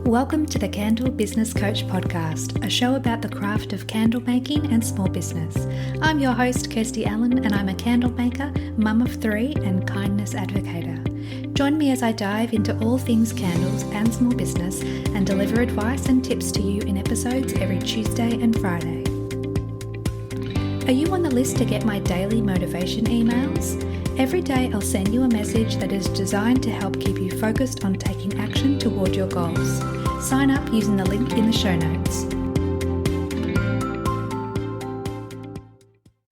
Welcome to the Candle Business Coach Podcast, a show about the craft of candle making and small business. I'm your host, Kirsty Allen, and I'm a candle maker, mum of three, and kindness advocator. Join me as I dive into all things candles and small business and deliver advice and tips to you in episodes every Tuesday and Friday. Are you on the list to get my daily motivation emails? Every day I'll send you a message that is designed to help keep you focused on taking action toward your goals. Sign up using the link in the show notes.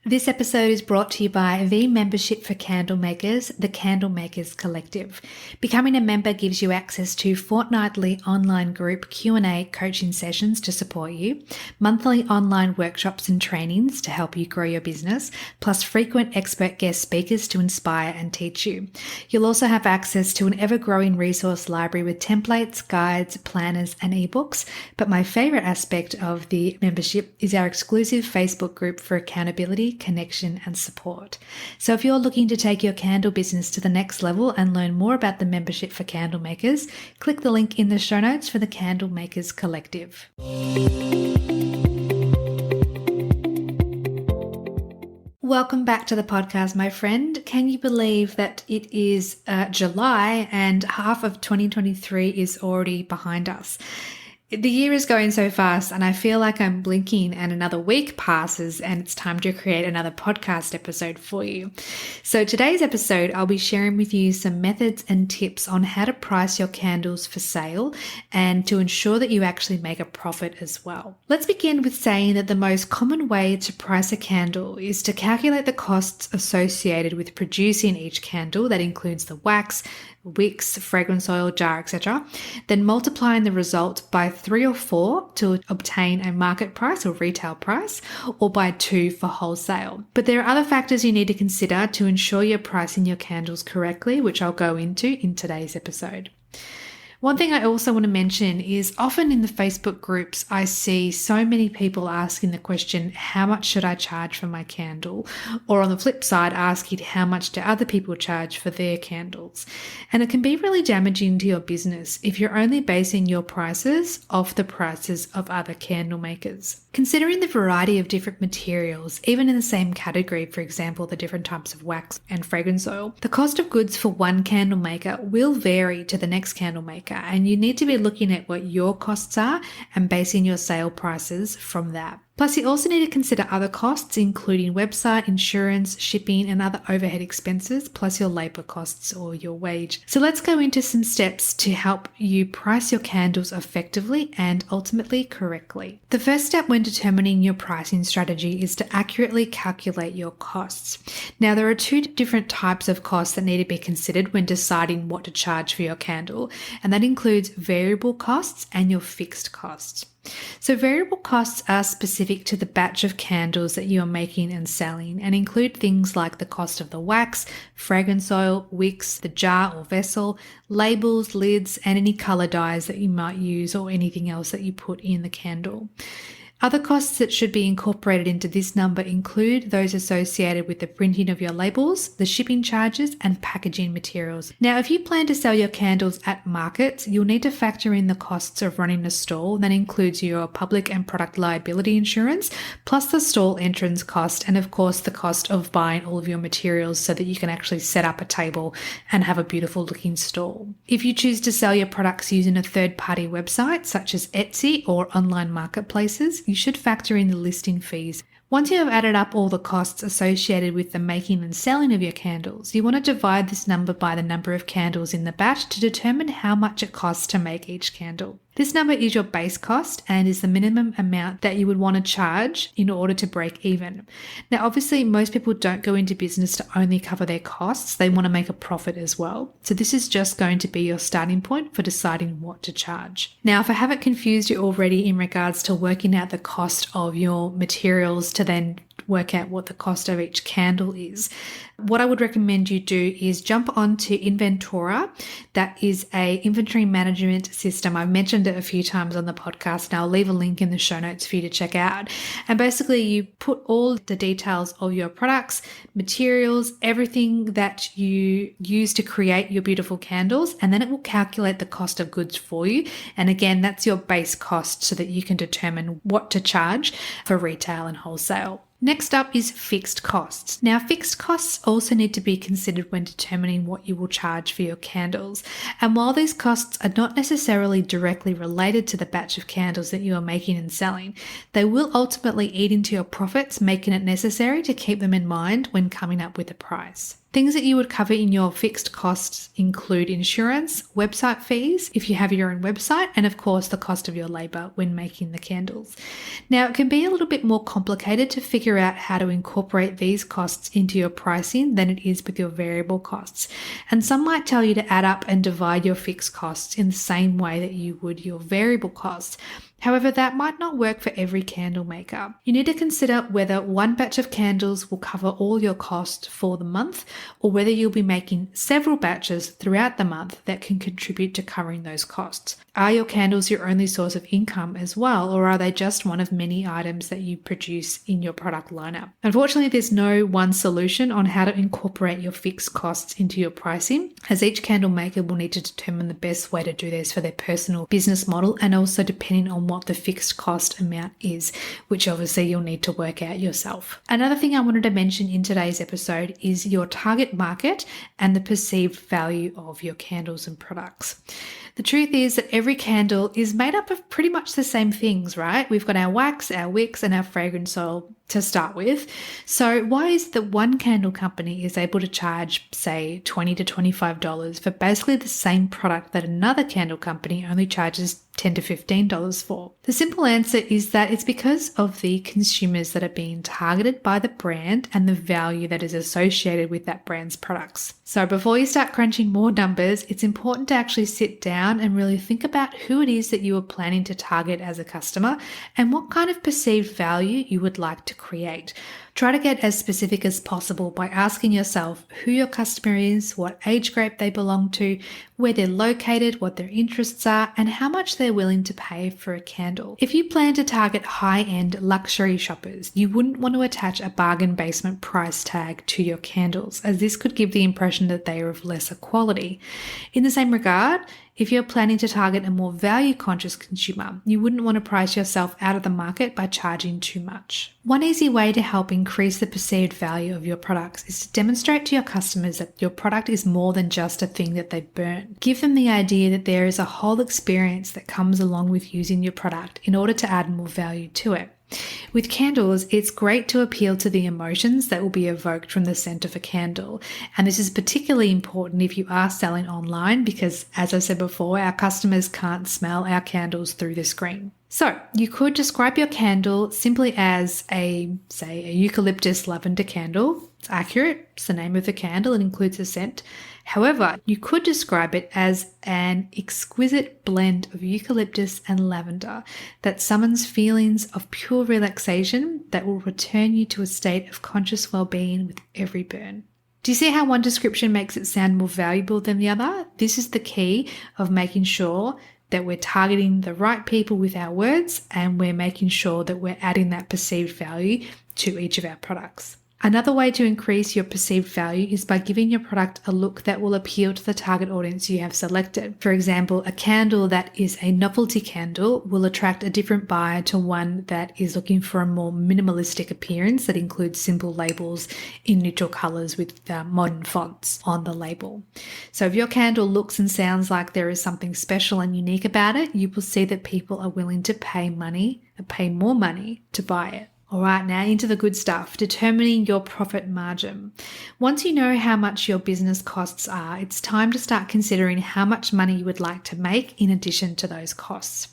This episode is brought to you by the membership for candle makers, the Candle Makers Collective. Becoming a member gives you access to fortnightly online group Q&A coaching sessions to support you, monthly online workshops and trainings to help you grow your business, plus frequent expert guest speakers to inspire and teach you. You'll also have access to an ever-growing resource library with templates, guides, planners, and ebooks. But my favorite aspect of the membership is our exclusive Facebook group for accountability, connection, and support. So if you're looking to take your candle business to the next level and learn more about the membership for candle makers, click the link in the show notes for the Candle Makers Collective. Welcome back to the podcast, my friend. Can you believe that it is July and half of 2023 is already behind us? The year is going so fast and I feel like I'm blinking and another week passes and it's time to create another podcast episode for you. So today's episode, I'll be sharing with you some methods and tips on how to price your candles for sale and to ensure that you actually make a profit as well. Let's begin with saying that the most common way to price a candle is to calculate the costs associated with producing each candle. That includes the wax, wicks, fragrance oil, jar, etc. Then multiplying the result by 3 or 4 to obtain a market price or retail price, or by 2 for wholesale. But there are other factors you need to consider to ensure you're pricing your candles correctly, which I'll go into in today's episode. One thing I also want to mention is often in the Facebook groups, I see so many people asking the question, how much should I charge for my candle? Or on the flip side, asking how much do other people charge for their candles? And it can be really damaging to your business if you're only basing your prices off the prices of other candle makers. Considering the variety of different materials, even in the same category, for example, the different types of wax and fragrance oil, the cost of goods for one candle maker will vary to the next candle maker. And you need to be looking at what your costs are and basing your sale prices from that. Plus, you also need to consider other costs, including website, insurance, shipping, and other overhead expenses, plus your labor costs or your wage. So let's go into some steps to help you price your candles effectively and ultimately correctly. The first step when determining your pricing strategy is to accurately calculate your costs. Now, there are 2 different types of costs that need to be considered when deciding what to charge for your candle, and that includes variable costs and your fixed costs. So variable costs are specific to the batch of candles that you are making and selling and include things like the cost of the wax, fragrance oil, wicks, the jar or vessel, labels, lids, and any color dyes that you might use or anything else that you put in the candle. Other costs that should be incorporated into this number include those associated with the printing of your labels, the shipping charges, and packaging materials. Now, if you plan to sell your candles at market, you'll need to factor in the costs of running a stall. That includes your public and product liability insurance, plus the stall entrance cost, and of course the cost of buying all of your materials so that you can actually set up a table and have a beautiful looking stall. If you choose to sell your products using a third-party website such as Etsy or online marketplaces, you should factor in the listing fees. Once you have added up all the costs associated with the making and selling of your candles, you want to divide this number by the number of candles in the batch to determine how much it costs to make each candle. This number is your base cost and is the minimum amount that you would want to charge in order to break even. Now, obviously, most people don't go into business to only cover their costs. They want to make a profit as well. So this is just going to be your starting point for deciding what to charge. Now, if I haven't confused you already in regards to working out the cost of your materials to then work out what the cost of each candle is. What I would recommend you do is jump onto Inventora. That is a inventory management system. I've mentioned it a few times on the podcast, and I'll leave a link in the show notes for you to check out. And basically you put all the details of your products, materials, everything that you use to create your beautiful candles, and then it will calculate the cost of goods for you. And again, that's your base cost so that you can determine what to charge for retail and wholesale. Next up is fixed costs. Now, fixed costs also need to be considered when determining what you will charge for your candles. And while these costs are not necessarily directly related to the batch of candles that you are making and selling, they will ultimately eat into your profits, making it necessary to keep them in mind when coming up with a price. Things that you would cover in your fixed costs include insurance, website fees, if you have your own website, and of course the cost of your labor when making the candles. Now, it can be a little bit more complicated to figure out how to incorporate these costs into your pricing than it is with your variable costs. And some might tell you to add up and divide your fixed costs in the same way that you would your variable costs. However, that might not work for every candle maker. You need to consider whether one batch of candles will cover all your costs for the month, or whether you'll be making several batches throughout the month that can contribute to covering those costs. Are your candles your only source of income as well, or are they just one of many items that you produce in your product lineup? Unfortunately, there's no one solution on how to incorporate your fixed costs into your pricing, as each candle maker will need to determine the best way to do this for their personal business model, and also depending on what the fixed cost amount is, which obviously you'll need to work out yourself. Another thing I wanted to mention in today's episode is your target market and the perceived value of your candles and products. The truth is that every candle is made up of pretty much the same things, right? We've got our wax, our wicks, and our fragrance oil to start with. So why is it that one candle company is able to charge, say, $20 to $25 for basically the same product that another candle company only charges $10 to $15 for? The simple answer is that it's because of the consumers that are being targeted by the brand and the value that is associated with that brand's products. So before you start crunching more numbers, it's important to actually sit down and really think about who it is that you are planning to target as a customer and what kind of perceived value you would like to create. Try to get as specific as possible by asking yourself who your customer is, what age group they belong to, where they're located, what their interests are, and how much they're willing to pay for a candle. If you plan to target high-end luxury shoppers, you wouldn't want to attach a bargain basement price tag to your candles, as this could give the impression that they are of lesser quality. In the same regard, if you're planning to target a more value-conscious consumer, you wouldn't want to price yourself out of the market by charging too much. One easy way to help increase the perceived value of your products is to demonstrate to your customers that your product is more than just a thing that they burn. Give them the idea that there is a whole experience that comes along with using your product in order to add more value to it. With candles, it's great to appeal to the emotions that will be evoked from the scent of a candle. And this is particularly important if you are selling online because, as I said before, our customers can't smell our candles through the screen. So you could describe your candle simply as a eucalyptus lavender candle. It's accurate. It's the name of the candle. It includes a scent. However, you could describe it as an exquisite blend of eucalyptus and lavender that summons feelings of pure relaxation that will return you to a state of conscious well-being with every burn. Do you see how one description makes it sound more valuable than the other? This is the key of making sure that we're targeting the right people with our words, and we're making sure that we're adding that perceived value to each of our products. Another way to increase your perceived value is by giving your product a look that will appeal to the target audience you have selected. For example, a candle that is a novelty candle will attract a different buyer to one that is looking for a more minimalistic appearance that includes simple labels in neutral colors with modern fonts on the label. So if your candle looks and sounds like there is something special and unique about it, you will see that people are willing to pay more money to buy it. All right, now into the good stuff, determining your profit margin. Once you know how much your business costs are, it's time to start considering how much money you would like to make in addition to those costs.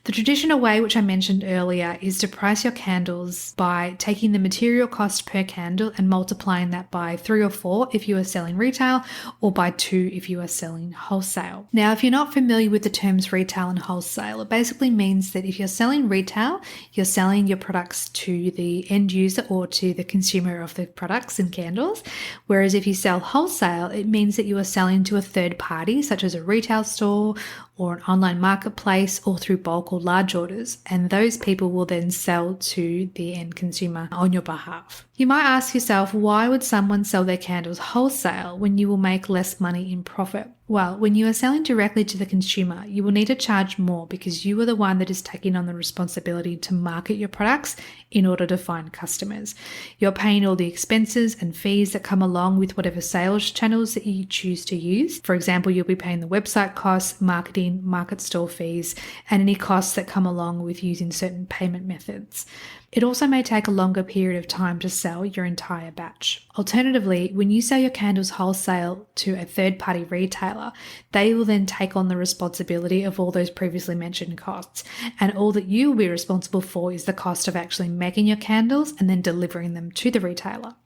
The traditional way, which I mentioned earlier, is to price your candles by taking the material cost per candle and multiplying that by 3 or 4 if you are selling retail, or by 2 if you are selling wholesale. Now, if you're not familiar with the terms retail and wholesale, it basically means that if you're selling retail, you're selling your products to the end user or to the consumer of the products and candles. Whereas if you sell wholesale, it means that you are selling to a third party, such as a retail store or an online marketplace, or through bulk or large orders, and those people will then sell to the end consumer on your behalf. You might ask yourself, why would someone sell their candles wholesale when you will make less money in profit? Well, when you are selling directly to the consumer, you will need to charge more because you are the one that is taking on the responsibility to market your products in order to find customers. You're paying all the expenses and fees that come along with whatever sales channels that you choose to use. For example, you'll be paying the website costs, marketing, market store fees, and any costs that come along with using certain payment methods. It also may take a longer period of time to sell your entire batch. Alternatively, when you sell your candles wholesale to a third-party retailer, they will then take on the responsibility of all those previously mentioned costs, and all that you will be responsible for is the cost of actually making your candles and then delivering them to the retailer.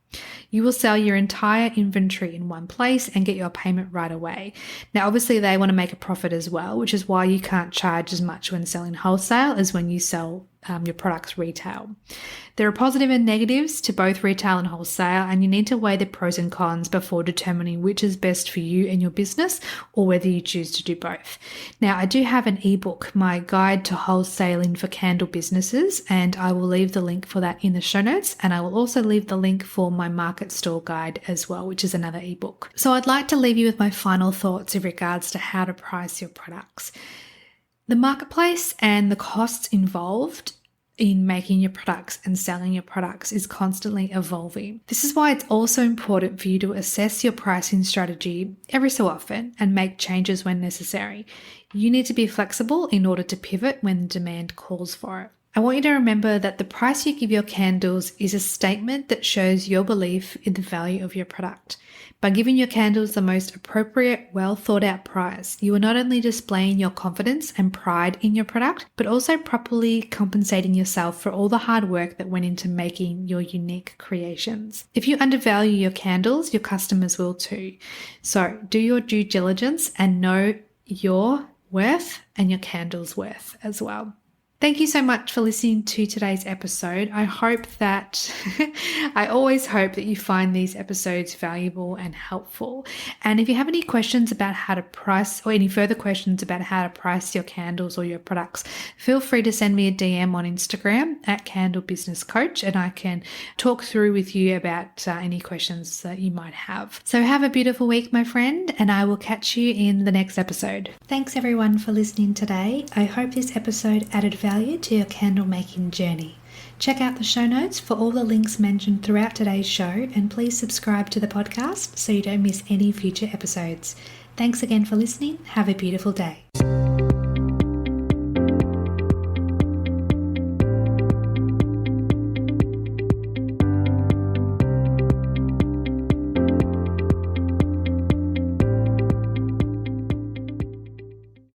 You will sell your entire inventory in one place and get your payment right away. Now, obviously, they want to make a profit as well, which is why you can't charge as much when selling wholesale as when you sell your products retail. There are positive and negatives to both retail and wholesale, and you need to weigh the pros and cons before determining which is best for you and your business, or whether you choose to do both. Now, I do have an ebook, my guide to wholesaling for candle businesses, and I will leave the link for that in the show notes, and I will also leave the link for my market store guide as well, which is another ebook. So I'd like to leave you with my final thoughts in regards to how to price your products. The marketplace and the costs involved in making your products and selling your products is constantly evolving. This is why it's also important for you to assess your pricing strategy every so often and make changes when necessary. You need to be flexible in order to pivot when demand calls for it. I want you to remember that the price you give your candles is a statement that shows your belief in the value of your product. By giving your candles the most appropriate, well thought out price, you are not only displaying your confidence and pride in your product, but also properly compensating yourself for all the hard work that went into making your unique creations. If you undervalue your candles, your customers will too. So do your due diligence and know your worth and your candles' worth as well. Thank you so much for listening to today's episode. I always hope that you find these episodes valuable and helpful. And if you have any questions about how to price, or any further questions about how to price your candles or your products, feel free to send me a DM on Instagram at Candle Business Coach, and I can talk through with you about any questions that you might have. So have a beautiful week, my friend, and I will catch you in the next episode. Thanks everyone for listening today. I hope this episode added value to your candle making journey. Check out the show notes for all the links mentioned throughout today's show, and please subscribe to the podcast so you don't miss any future episodes. Thanks again for listening. Have a beautiful day.